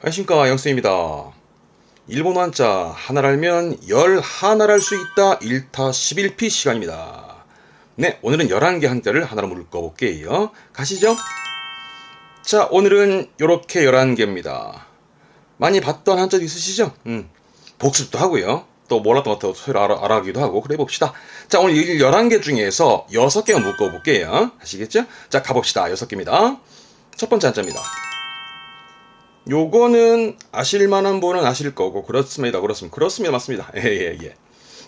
안녕하십니까, 영쌤입니다. 일본어 한자 하나를 알면 열 하나를 할 수 있다 1타 11피 시간입니다. 네, 오늘은 11개 한자를 하나로 묶어볼게요. 가시죠. 자, 오늘은 요렇게 11개입니다. 많이 봤던 한자도 있으시죠? 복습도 하고요. 또 몰랐던 것도 서로 알아가기도 하고 그래 봅시다. 자, 오늘 11개 중에서 6개만 묶어볼게요. 아시겠죠? 자, 가봅시다. 6개입니다. 첫 번째 한자입니다. 요거는 아실만한 분은 아실 거고, 그렇습니다. 맞습니다. 예.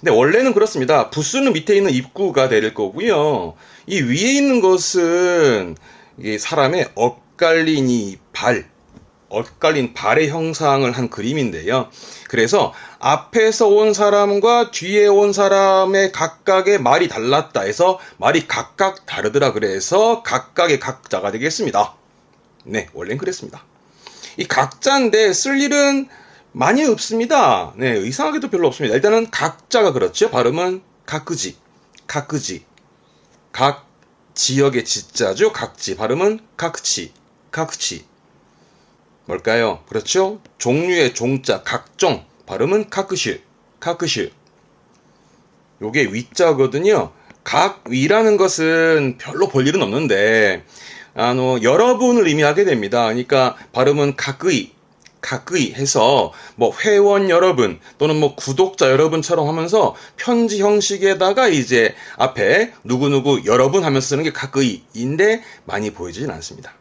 근데 원래는 그렇습니다. 부수는 밑에 있는 입구가 될 거고요. 이 위에 있는 것은 이게 사람의 엇갈린 발의 형상을 한 그림인데요. 그래서 앞에서 온 사람과 뒤에 온 사람의 각각의 말이 달랐다 해서 말이 각각 다르더라 그래서 각각의 각자가 되겠습니다. 네, 원래는 그랬습니다. 이 각자인데 쓸 일은 많이 없습니다. 네, 이상하게도 별로 없습니다. 일단은 각자가 그렇죠. 발음은 각그지. 각 지역의 지자죠. 각지. 발음은 각치. 뭘까요? 그렇죠. 종류의 종자, 각종. 발음은 카크슈. 요게 위자거든요. 각위라는 것은 별로 볼 일은 없는데, 여러분을 의미하게 됩니다. 그러니까 발음은 각의 해서 뭐 회원 여러분 또는 뭐 구독자 여러분처럼 하면서 편지 형식에다가 이제 앞에 누구누구 여러분 하면서 쓰는 게 각의인데 많이 보이지는 않습니다.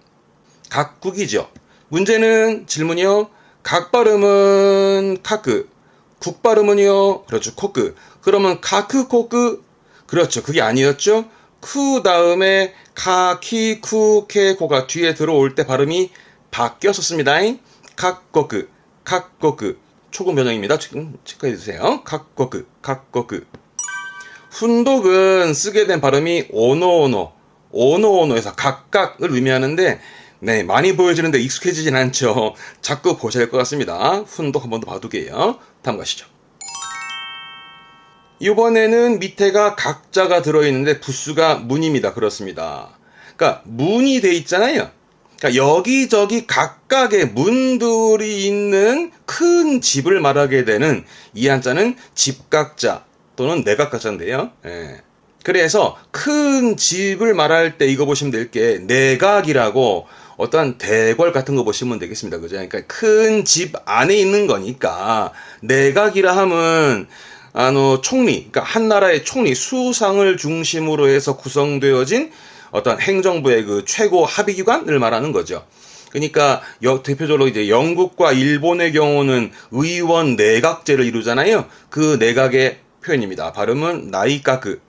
각국이죠. 문제는 질문이요. 각 발음은 카크, 국 발음은요. 그렇죠. 코크. 그러면 카크 코크 그렇죠. 그게 아니었죠. 쿠 다음에 카, 키, 쿠, 케, 코가 뒤에 들어올 때 발음이 바뀌었었습니다. 각거그. 초급 변형입니다. 지금 체크해주세요. 각거그. 훈독은 쓰게 된 발음이 오노에서 각각을 의미하는데 네, 많이 보여지는데 익숙해지진 않죠. 자꾸 보셔야 될 것 같습니다. 훈독 한 번 더 봐두게요. 다음 가시죠. 이번에는 밑에가 각자가 들어있는데 부수가 문입니다. 그렇습니다. 그러니까 문이 돼 있잖아요. 그러니까 여기저기 각각의 문들이 있는 큰 집을 말하게 되는 이 한자는 집각자 또는 내각각자인데요. 예. 그래서 큰 집을 말할 때 이거 보시면 될 게 내각이라고 어떤 대궐 같은 거 보시면 되겠습니다. 그죠? 그러니까 큰 집 안에 있는 거니까 내각이라 하면 총리, 그러니까 한 나라의 총리, 수상을 중심으로 해서 구성되어진 어떤 행정부의 그 최고 합의기관을 말하는 거죠. 그러니까 대표적으로 이제 영국과 일본의 경우는 의원 내각제를 이루잖아요. 그 내각의 표현입니다. 발음은 나이까크.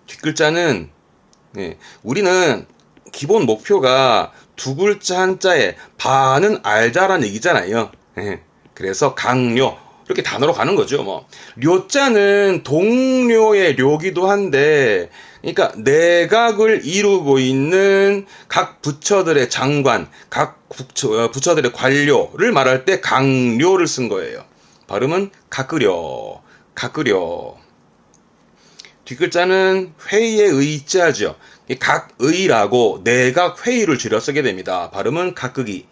뒷글자는 네, 우리는 기본 목표가 두 글자 한자에 반은 알자라는 얘기잖아요. 네, 그래서 강요. 이렇게 단어로 가는 거죠. 뭐 료자는 동료의 료기도 한데, 그러니까 내각을 이루고 있는 각 부처들의 장관, 각 부처들의 관료를 말할 때 강료를 쓴 거예요. 발음은 가끄려. 뒷글자는 회의의 의자죠. 각의라고 내각 회의를 줄여 쓰게 됩니다. 발음은 각극이.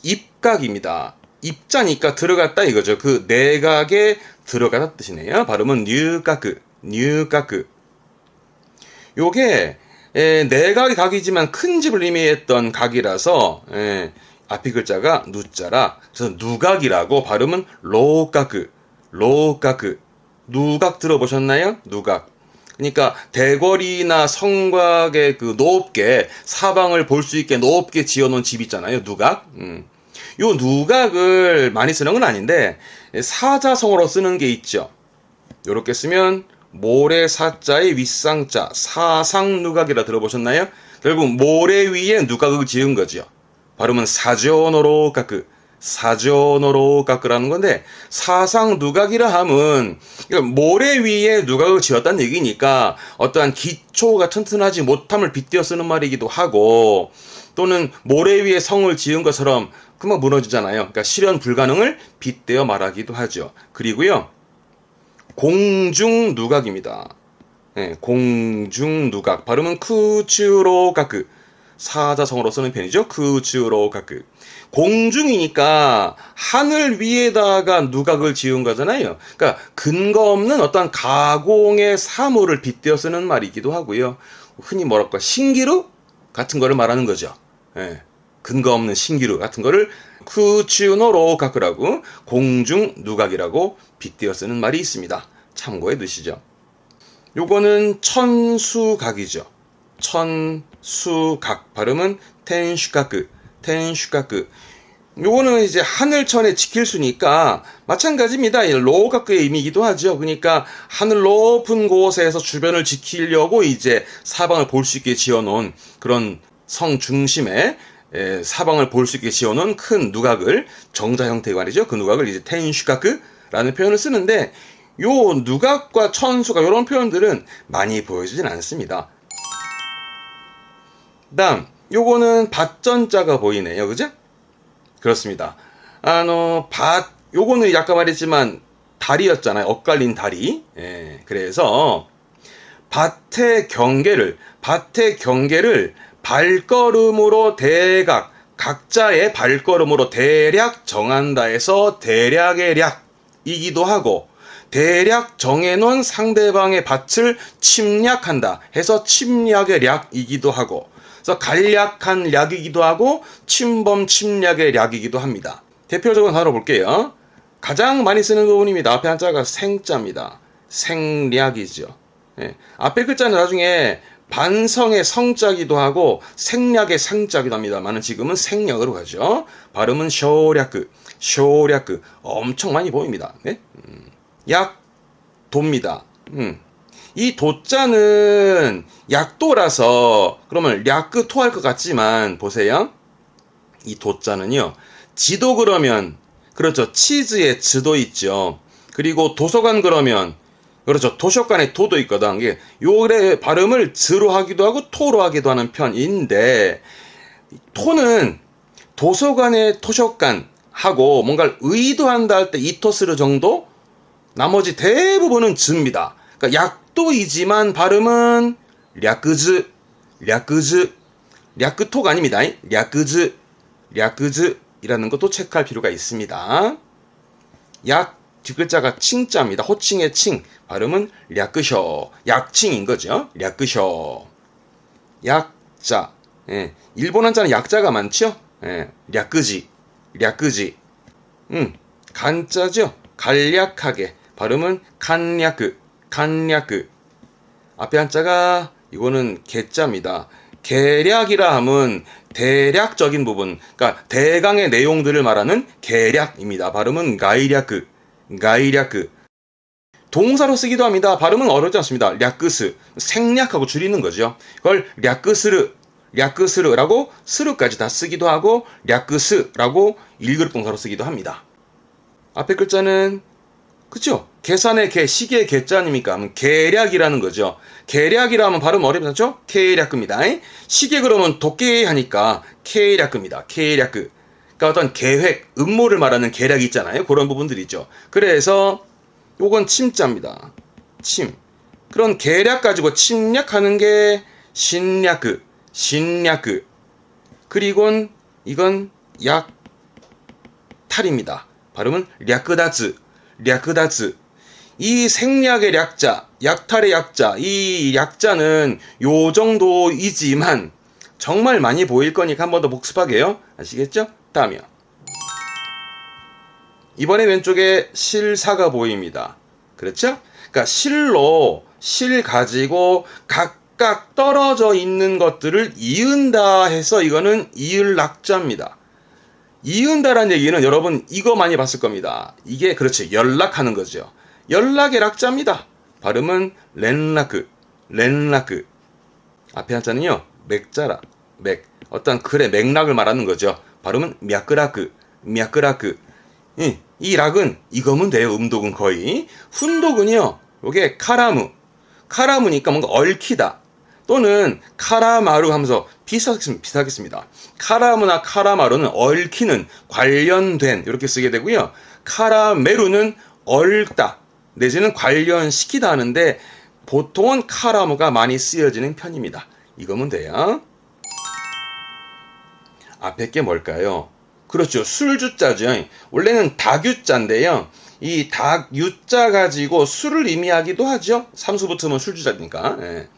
입각입니다. 입자니까 들어갔다 이거죠. 그 내각에 들어가다 뜻이네요. 발음은 뉴까크. 요게 내각이 각이지만 큰 집을 의미했던 각이라서 앞이 글자가 누자라 그래서 누각이라고 발음은 로까크. 누각 들어보셨나요? 누각. 그러니까 대궐이나 성곽의 그 높게 사방을 볼 수 있게 높게 지어놓은 집 있잖아요. 누각. 요 누각을 많이 쓰는 건 아닌데 사자성어로 쓰는 게 있죠. 요렇게 쓰면 모래 사자의 윗상자 사상누각이라 들어보셨나요? 결국 모래 위에 누각을 지은 거죠. 발음은 사조노로까크라는 건데 사상누각이라 함은 모래 위에 누각을 지었다는 얘기니까 어떠한 기초가 튼튼하지 못함을 빗대어 쓰는 말이기도 하고 또는 모래 위에 성을 지은 것처럼 금방 무너지잖아요. 그러니까 실현 불가능을 빗대어 말하기도 하죠. 그리고요. 공중누각입니다. 네, 공중누각. 발음은 쿠츠로가크. 사자성어로 쓰는 편이죠. 쿠츠로가쿠. 공중이니까 하늘 위에다가 누각을 지은 거잖아요. 그러니까 근거 없는 어떤 가공의 사물을 빗대어 쓰는 말이기도 하고요. 흔히 뭐랄까 신기루 같은 거를 말하는 거죠. 예, 근거 없는 신기루 같은 거를 쿠츠노로가쿠라고 공중 누각이라고 빗대어 쓰는 말이 있습니다. 참고해 두시죠. 요거는 천수각이죠. 천수각 발음은 텐슈카크. 요거는 이제 하늘천에 지킬 수니까 마찬가지입니다. 로우가크의 의미이기도 하죠. 그러니까 하늘 높은 곳에서 주변을 지키려고 이제 사방을 볼 수 있게 지어놓은 그런 성 중심에 사방을 볼 수 있게 지어놓은 큰 누각을 정자 형태의 말이죠. 그 누각을 이제 텐슈카크라는 표현을 쓰는데 요 누각과 천수각 이런 표현들은 많이 보여지진 않습니다. 다음 요거는 밭전자가 보이네요. 그죠? 그렇습니다. 요거는 아까 말했지만 다리였잖아요. 엇갈린 다리. 예, 그래서 밭의 경계를 발걸음으로 대각, 각자의 발걸음으로 대략 정한다 해서 대략의 략이기도 하고, 대략 정해놓은 상대방의 밭을 침략한다 해서 침략의 략이기도 하고, 그래서 간략한 략이기도 하고 침범 침략의 략이기도 합니다. 대표적으로 다뤄볼게요. 가장 많이 쓰는 부분입니다. 앞에 한자가 생자입니다. 생략이죠. 예. 앞에 글자는 나중에 반성의 성자기도 하고 생략의 상자기도 합니다만 지금은 생략으로 가죠. 발음은 쇼략 엄청 많이 보입니다. 네? 약도입니다. 이 도자는 약도라서 그러면 략크토 할 것 같지만 보세요. 이 도자는요. 지도 그러면 그렇죠. 치즈에 지도 있죠. 그리고 도서관 그러면 그렇죠. 도서관에 도도 있거든. 이게 요래 발음을 즈로 하기도 하고 토로 하기도 하는 편인데 토는 도서관에 도서관 하고 뭔가를 의도한다 할 때 이토스르 정도 나머지 대부분은 즈입니다. 그러니까 약도이지만 발음은 략그즈 략크토가 아닙니다. 략그즈이라는 것도 체크할 필요가 있습니다. 약 뒷글자가 칭자입니다. 호칭의 칭 발음은 략크셔 약칭인 거죠. 략크셔 약자 예. 일본 한자는 약자가 많죠. 예. 략그지 간자죠. 간략하게 발음은 간략 앞에 한자가 이거는 개자입니다. 계략이라 함은 대략적인 부분, 그러니까 대강의 내용들을 말하는 계략입니다. 발음은 가이략. 동사로 쓰기도 합니다. 발음은 어렵지 않습니다. 략크스, 생략하고 줄이는 거죠. 그걸 략크스르라고 스르까지 다 쓰기도 하고 략크스라고 일그릇 동사로 쓰기도 합니다. 앞에 글자는 그쵸? 계산의 계, 시계의 계자 아닙니까? 계략이라는 거죠. 계략이라면 발음 어렵지 않죠? 계략입니다. 시계 그러면 도끼 하니까 계략입니다. 그러니까 어떤 계획, 음모를 말하는 계략이 있잖아요. 그런 부분들이 있죠. 그래서 요건 침자입니다. 침. 그런 계략 가지고 침략하는 게 신략. 그리고 이건 약탈입니다. 발음은 략다즈. 이 생략의 약자, 약탈의 약자, 이 약자는 요 정도이지만 정말 많이 보일 거니까 한 번 더 복습하게요. 아시겠죠? 다음이요. 이번에 왼쪽에 실사가 보입니다. 그렇죠? 그러니까 실 가지고 각각 떨어져 있는 것들을 이은다 해서 이거는 이을낙자입니다. 이은다라는 얘기는 여러분 이거 많이 봤을 겁니다. 이게 그렇지 연락하는 거죠. 연락의 락자입니다. 발음은 렌라크. 앞에 한자는요 맥자라. 어떤 글의 맥락을 말하는 거죠. 발음은 мя크라크. 이 락은 이거면 돼요. 음독은 거의. 훈독은요 요게 카라무니까 뭔가 얽히다 또는 카라마루 하면서 비슷하겠습니다. 카라무나 카라마루는 얽히는, 관련된 이렇게 쓰게 되고요. 카라메루는 얽다 내지는 관련시키다 하는데 보통은 카라무가 많이 쓰여지는 편입니다. 이거면 돼요. 앞에 게 뭘까요? 그렇죠. 술주자죠. 원래는 닭유자인데요. 이 닭유자 가지고 술을 의미하기도 하죠. 삼수 붙으면 술주자니까. 예.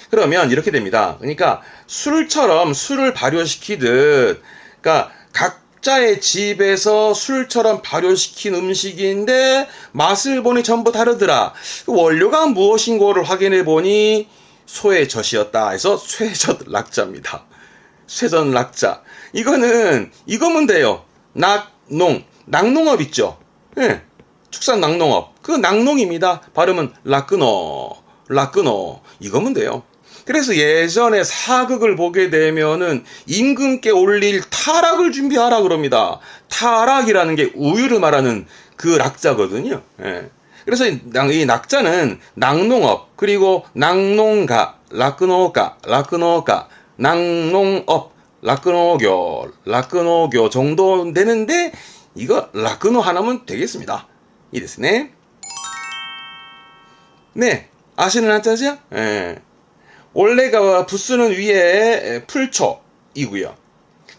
그러면 이렇게 됩니다. 그러니까 술처럼 술을 발효시키듯, 그러니까 각자의 집에서 술처럼 발효시킨 음식인데 맛을 보니 전부 다르더라. 원료가 무엇인고를 확인해 보니 소의 젖이었다 해서 쇠젖 락자입니다. 쇠젖 락자. 이거면 돼요. 낙농업 있죠. 예. 축산 낙농업. 그 낙농입니다. 발음은 라끄너. 이거면 돼요. 그래서 예전에 사극을 보게 되면은 임금께 올릴 타락을 준비하라 그럽니다. 타락이라는 게 우유를 말하는 그 락자거든요. 예. 그래서 이 낙자는 낙농업, 그리고 낙농가, 라끄노가, 낙농업, 라끄노교 정도 되는데, 이거 라끄노 하나면 되겠습니다. 이ですね. 네, 아시는 한자죠? 예. 원래가 부스는 위에 풀초이고요.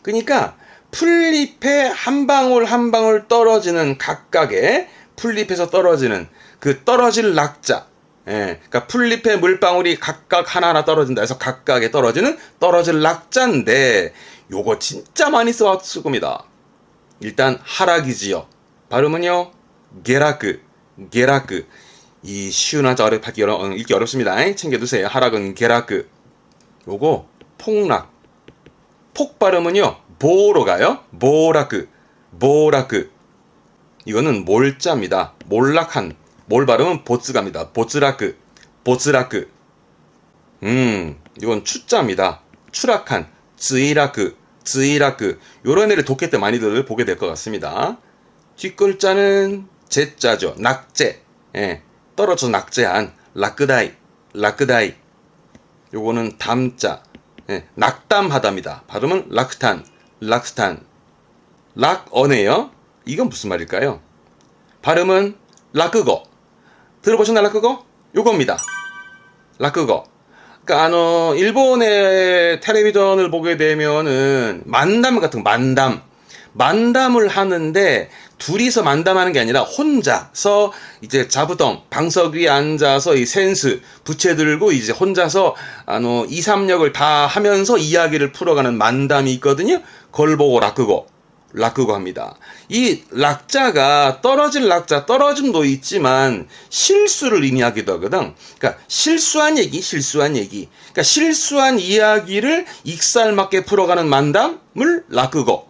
그러니까 풀잎에 한 방울 한 방울 떨어지는 각각의 풀잎에서 떨어지는 그 떨어질 낙자. 예. 그러니까 풀잎에 물방울이 각각 하나하나 떨어진다 해서 각각에 떨어질 낙자인데, 요거 진짜 많이 써왔을 겁니다. 일단 하락이지요. 발음은요, 게라크. 이 쉬운 한자 읽기 어렵습니다. 챙겨두세요. 하락은 게라크. 요거 폭락. 폭 발음은요, 보로 가요. 보라크. 이거는 몰자입니다. 몰락한. 몰 발음은 보츠갑니다. 보츠라크. 이건 추자입니다. 추락한. 즈이라크. 요런 애를 독해 때 많이들 보게 될 것 같습니다. 뒷글자는 제자죠. 낙제. 예. 떨어져 낙제한. 라크다이. 요거는 담자. 예. 낙담하다입니다. 발음은 락스탄. 락어네요. 이건 무슨 말일까요? 발음은 라크거. 들어보셨나, 라크거? 요겁니다. 라크거. 그러니까 일본의 텔레비전을 보게 되면은 만담 같은 거, 만담을 하는데 둘이서 만담하는 게 아니라 혼자서 이제 자부덩 방석 위에 앉아서 이 센스 부채 들고 이제 혼자서 2, 3역을 다 하면서 이야기를 풀어가는 만담이 있거든요. 그걸 보고 라크고 합니다. 이 락자가 떨어질 락자, 떨어짐도 있지만 실수를 의미하기도 하거든. 그러니까 실수한 얘기. 그러니까 실수한 이야기를 익살맞게 풀어가는 만담을 라크고.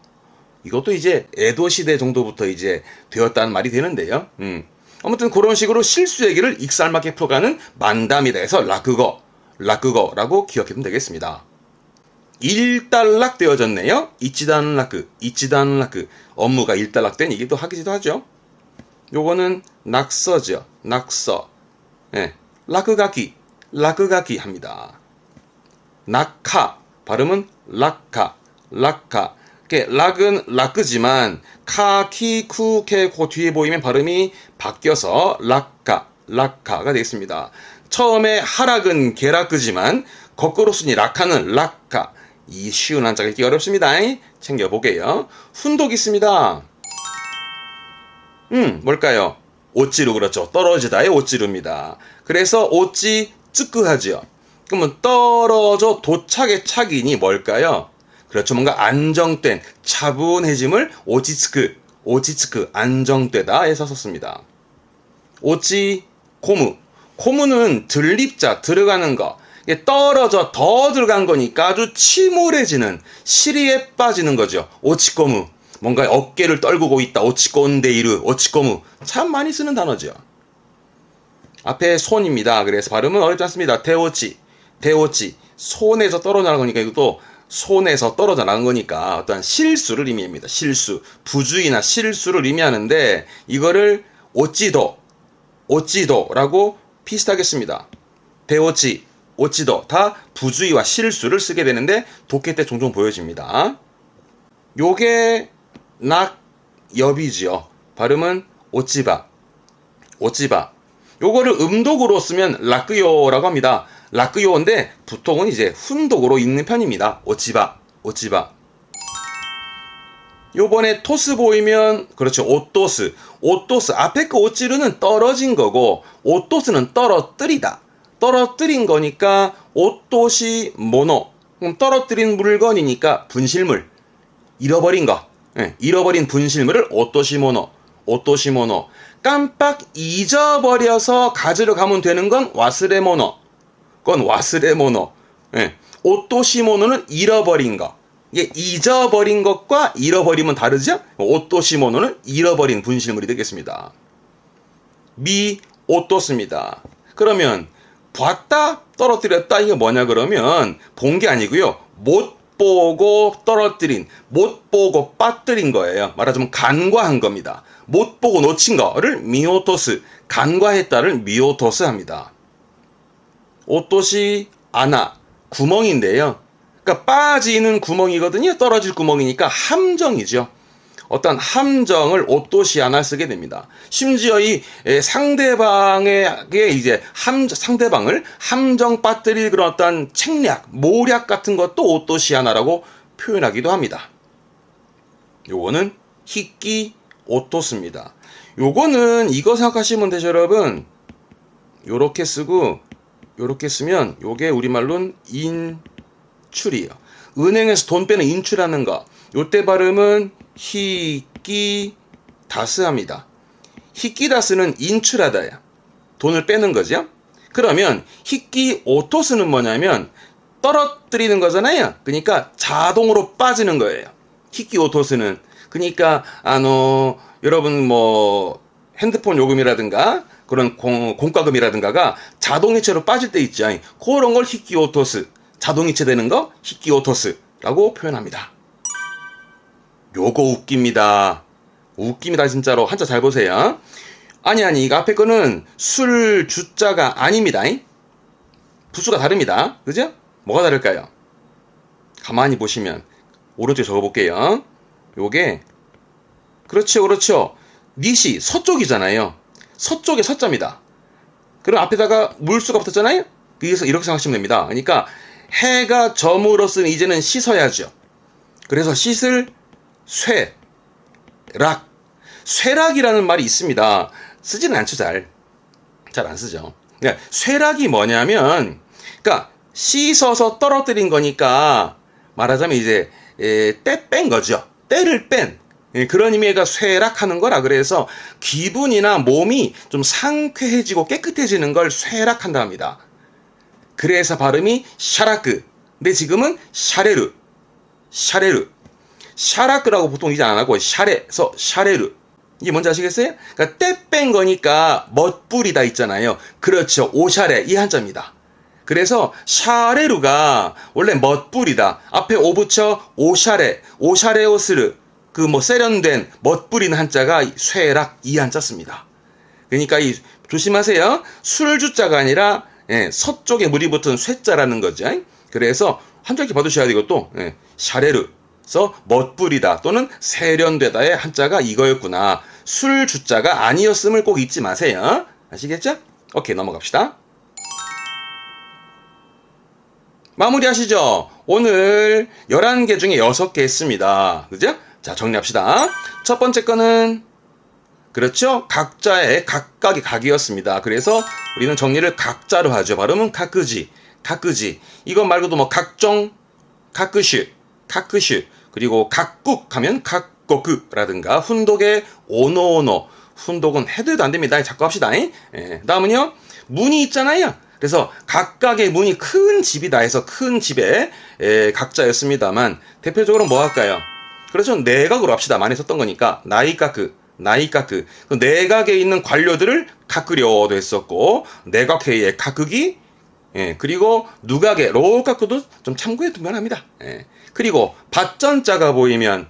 이것도 이제 에도 시대 정도부터 이제 되었다는 말이 되는데요. 아무튼 그런 식으로 실수 얘기를 익살맞게 풀어가는 만담이다 해서 라크거라고 기억하면 되겠습니다. 일단락 되어졌네요. 이치단 라크. 업무가 일단락된 얘기도 하기도 하죠. 요거는 낙서죠. 낙서. 예. 라크가키 합니다. 낙카. 발음은 락카. 락은 라크지만 카, 키, 쿠, 케, 고 뒤에 보이면 발음이 바뀌어서 락카가 되겠습니다. 처음에 하락은 게라크지만 거꾸로 쓰니 락카는 락카. 이 쉬운 한자가 읽기 어렵습니다. 챙겨보게요. 훈독 있습니다. 뭘까요? 오찌루. 그렇죠. 떨어지다의 오찌루입니다. 그래서 오찌 쯔끄하죠. 그러면 떨어져 도착의 착이니 뭘까요? 그렇죠. 뭔가 안정된 차분해짐을 오치츠크 안정되다 해서 썼습니다. 오치 고무는 들립자 들어가는 거. 떨어져 더 들어간 거니까 아주 침울해지는, 시리에 빠지는 거죠. 오치꼬무. 뭔가 어깨를 떨구고 있다. 오치꼰데이르, 오치꼬무. 참 많이 쓰는 단어죠. 앞에 손입니다. 그래서 발음은 어렵지 않습니다. 대오치. 손에서 떨어져 나간 거니까 이것도 손에서 떨어져 나간 거니까 어떠한 실수를 의미합니다. 실수. 부주의나 실수를 의미하는데 이거를 오찌도라고 비슷하게 씁니다. 오찌도 다 부주의와 실수를 쓰게 되는데 독해 때 종종 보여집니다. 요게 낙엽이지요. 발음은 오찌바. 요거를 음독으로 쓰면 라크요라고 합니다. 라크요인데 보통은 이제 훈독으로 읽는 편입니다. 오찌바. 요번에 토스 보이면 그렇죠. 오토스. 오토스 앞에 그 오찌르는 떨어진 거고 오토스는 떨어뜨리다. 떨어뜨린 거니까 오토시 모노. 그럼 떨어뜨린 물건이니까 분실물. 잃어버린 거. 예, 잃어버린 분실물을 오토시모노. 오토시모노. 깜빡 잊어버려서 가지러 가면 되는 건 와스레모노. 그건 와스레모노. 예, 오토시모노는 잃어버린 거. 이게 잊어버린 것과 잃어버리면 다르죠? 오토시모노는 잃어버린 분실물이 되겠습니다. 미 오토스입니다. 그러면 봤다 떨어뜨렸다 이게 뭐냐 그러면 본 게 아니고요. 못 보고 떨어뜨린, 못 보고 빠뜨린 거예요. 말하자면 간과한 겁니다. 못 보고 놓친 거를 미오토스, 간과했다를 미오토스 합니다. 오토시 아나, 구멍인데요. 그러니까 빠지는 구멍이거든요. 떨어질 구멍이니까 함정이죠. 어떤 함정을 오토시 아나 쓰게 됩니다. 심지어 이 상대방에게 이제 상대방을 함정 빠뜨릴 그런 어떤 책략, 모략 같은 것도 오토시 아나라고 표현하기도 합니다. 요거는 히끼 오토스입니다. 요거는 이거 생각하시면 되죠, 여러분. 요렇게 쓰고 요렇게 쓰면 요게 우리말로는 인출이에요. 은행에서 돈 빼는 인출하는 거. 요때 발음은 히끼다스 합니다. 히끼다스는 인출하다야. 돈을 빼는 거죠. 그러면 히끼 오토스는 뭐냐면 떨어뜨리는 거잖아요. 그러니까 자동으로 빠지는 거예요. 히끼 오토스는. 그러니까 여러분 뭐 핸드폰 요금이라든가 그런 공과금이라든가가 자동이체로 빠질 때 있죠. 그런 걸 히끼 오토스, 자동이체 되는 거 히끼 오토스라고 표현합니다. 요거 웃깁니다. 웃깁니다, 진짜로. 한자 잘 보세요. 아니, 이거 앞에 거는 술 주자가 아닙니다. 부수가 다릅니다. 그죠? 뭐가 다를까요? 가만히 보시면 오른쪽에 적어볼게요. 요게 그렇죠. 니시 서쪽이잖아요. 서쪽의 서자입니다. 그럼 앞에다가 물수가 붙었잖아요. 그래서 이렇게 생각하시면 됩니다. 그러니까 해가 점으로서는 이제는 씻어야죠. 그래서 씻을 쇠락. 쇠락이라는 말이 있습니다. 쓰지는 않죠, 잘 안 쓰죠. 그러니까 쇠락이 뭐냐면, 그러니까 씻어서 떨어뜨린 거니까 말하자면 이제 때 뺀 거죠. 때를 뺀 그런 의미가 쇠락하는 거라. 그래서 기분이나 몸이 좀 상쾌해지고 깨끗해지는 걸 쇠락한다 합니다. 그래서 발음이 샤라크. 근데 지금은 샤레르. 샤라크라고 보통 이제 안 하고 샤레서 샤레르. 이게 뭔지 아시겠어요? 그러니까 때 뺀 거니까 멋부리다 있잖아요. 그렇죠. 오샤레 이 한자입니다. 그래서 샤레루가 원래 멋부리다. 앞에 오 붙여 오샤레, 오샤레오스르. 그 뭐 세련된 멋부리는 한자가 쇠락 이 한자 씁니다. 그러니까 이 조심하세요. 술주자가 아니라 서쪽에 물이 붙은 쇠자라는 거죠. 그래서 한자 이렇게 봐두셔야 되고 또 샤레르서 멋부리다 또는 세련되다의 한자가 이거였구나. 술주자가 아니었음을 꼭 잊지 마세요. 아시겠죠? 오케이, 넘어갑시다. 마무리하시죠. 오늘 11개 중에 6개 했습니다. 그죠? 자, 정리합시다. 첫 번째 거는 그렇죠? 각자의 각각의 각이었습니다. 그래서 우리는 정리를 각자로 하죠. 발음은 가끄지. 이것 말고도 뭐 각종, 가끄슈, 그리고 각국 하면 각국라든가 훈독의 오노오노. 훈독은 해도 안 됩니다. 자꾸 합시다. 다음은요. 문이 있잖아요. 그래서 각각의 문이 큰 집이다 해서 큰 집의 각자였습니다만 대표적으로 뭐 할까요? 그래서 내각으로 합시다. 많이 썼던 거니까 나이카크. 그 내각에 있는 관료들을 가꾸려도 했었고 내각회의의 가꾸기 그리고 누각의 로카쿠도 좀 참고해 두면 합니다. 그리고 밭전자가 보이면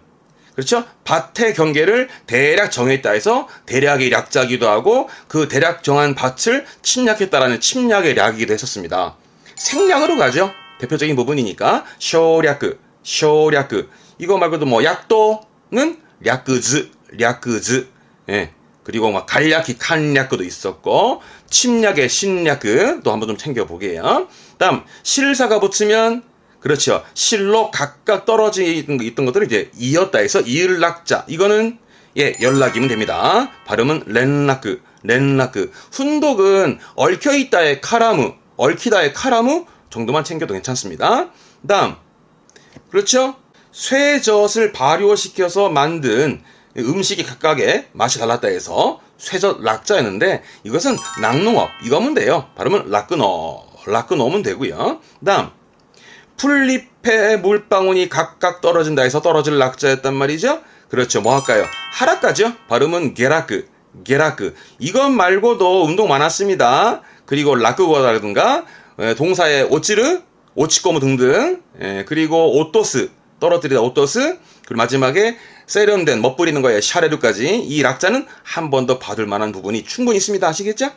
그렇죠? 밭의 경계를 대략 정했다 해서 대략의 약자기도 하고 그 대략 정한 밭을 침략했다라는 침략의 략이기도 했었습니다. 생략으로 가죠. 대표적인 부분이니까 쇼략 이거 말고도 뭐 약도는 략그즈 그리고 막 간략히 칸략도 있었고 침략의 신략도 한번 좀 챙겨보게요. 다음 실사가 붙으면 그렇죠. 실로 각각 떨어져 있던 것들을 이제 이었다 해서 이을 낙자. 이거는 예, 연락이면 됩니다. 발음은 렌라크, 렌라크. 훈독은 얽혀있다의 카라무, 얽히다의 카라무 정도만 챙겨도 괜찮습니다. 다음, 그렇죠? 쇠젓을 발효시켜서 만든 음식이 각각의 맛이 달랐다 해서 쇠젓 락자였는데 이것은 낙농업, 이거면 돼요. 발음은 라끄너, 라끄너면 되고요. 다음, 풀잎에 물방울이 각각 떨어진다 해서 떨어질 낙자였단 말이죠. 그렇죠. 뭐 할까요? 하락가죠. 발음은 게라크, 게라크. 이것 말고도 운동 많았습니다. 그리고 라크고라든가 동사의 오찌르, 오치꼬무 등등. 그리고 오토스, 떨어뜨리다 오토스. 그리고 마지막에 세련된 멋부리는 거에 샤레루까지. 이 락자는 한 번 더 봐둘 만한 부분이 충분히 있습니다. 아시겠죠?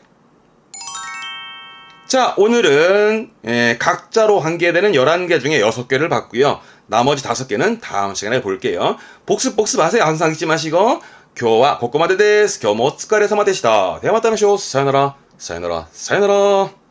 자, 오늘은 각자로 관계되는 11개 중에 6개를 봤고요. 나머지 5개는 다음 시간에 볼게요. 복습 하세요. 항상 잊지 마시고. 교와 고코마데 데스. 교모 오츠카레 사마 되시다. 대마타메쇼. 사요나라. 사요나라. 사요나라.